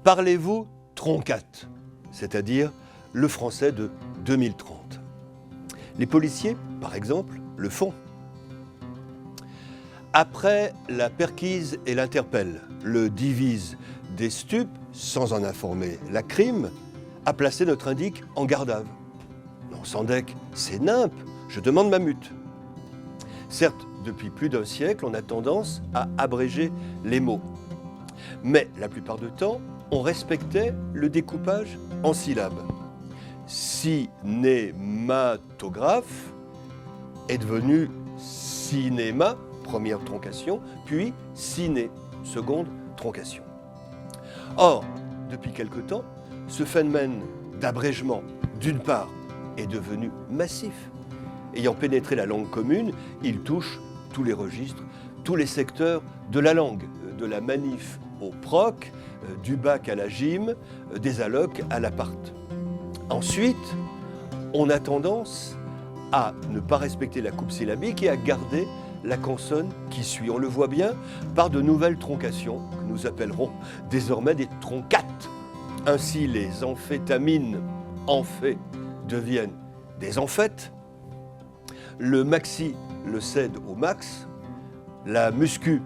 Parlez-vous troncate, c'est-à-dire le français de 2030. Les policiers, par exemple, le font. Après la perquise et l'interpelle, le divise des stupes, sans en informer la crime, a placé notre indique en garde à vue. Non, Sandec, c'est nimp, je demande ma mute. Certes, depuis plus d'un siècle, on a tendance à abréger les mots. Mais la plupart du temps, on respectait le découpage en syllabes. Cinématographe est devenu cinéma, première troncation, puis ciné, seconde troncation. Or, depuis quelque temps, ce phénomène d'abrégement, d'une part, est devenu massif. Ayant pénétré la langue commune, il touche tous les registres, tous les secteurs de la langue, de la manif au proc, du bac à la gym, des allocs à l'appart. Ensuite, on a tendance à ne pas respecter la coupe syllabique et à garder la consonne qui suit. On le voit bien par de nouvelles troncations que nous appellerons désormais des troncates. Ainsi, les amphétamines, amphé, deviennent des amphètes. Le maxi le cède au max, la muscu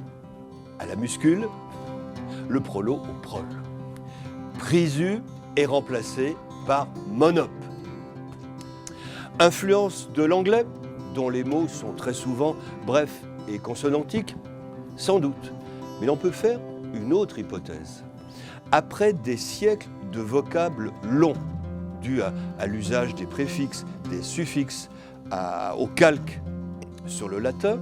à la muscule, le prolo au prol. Prisu est remplacé par monop. Influence de l'anglais, dont les mots sont très souvent brefs et consonantiques, sans doute. Mais l'on peut faire une autre hypothèse. Après des siècles de vocables longs, dus à l'usage des préfixes, des suffixes, au calque sur le latin,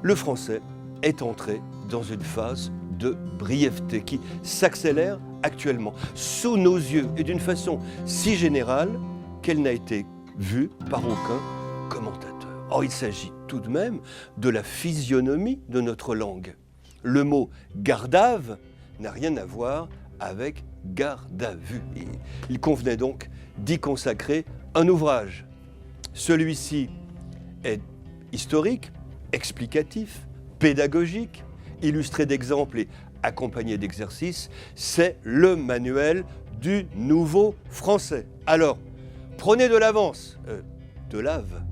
le français est entré dans une phase de brièveté qui s'accélère actuellement sous nos yeux et d'une façon si générale qu'elle n'a été vue par aucun commentateur. Or, il s'agit tout de même de la physionomie de notre langue. Le mot gardave n'a rien à voir avec garde à vue. Il convenait donc d'y consacrer un ouvrage. Celui-ci est historique, explicatif, pédagogique, illustré d'exemples et accompagné d'exercices. C'est le manuel du nouveau français. Alors, prenez de l'avance, de lave.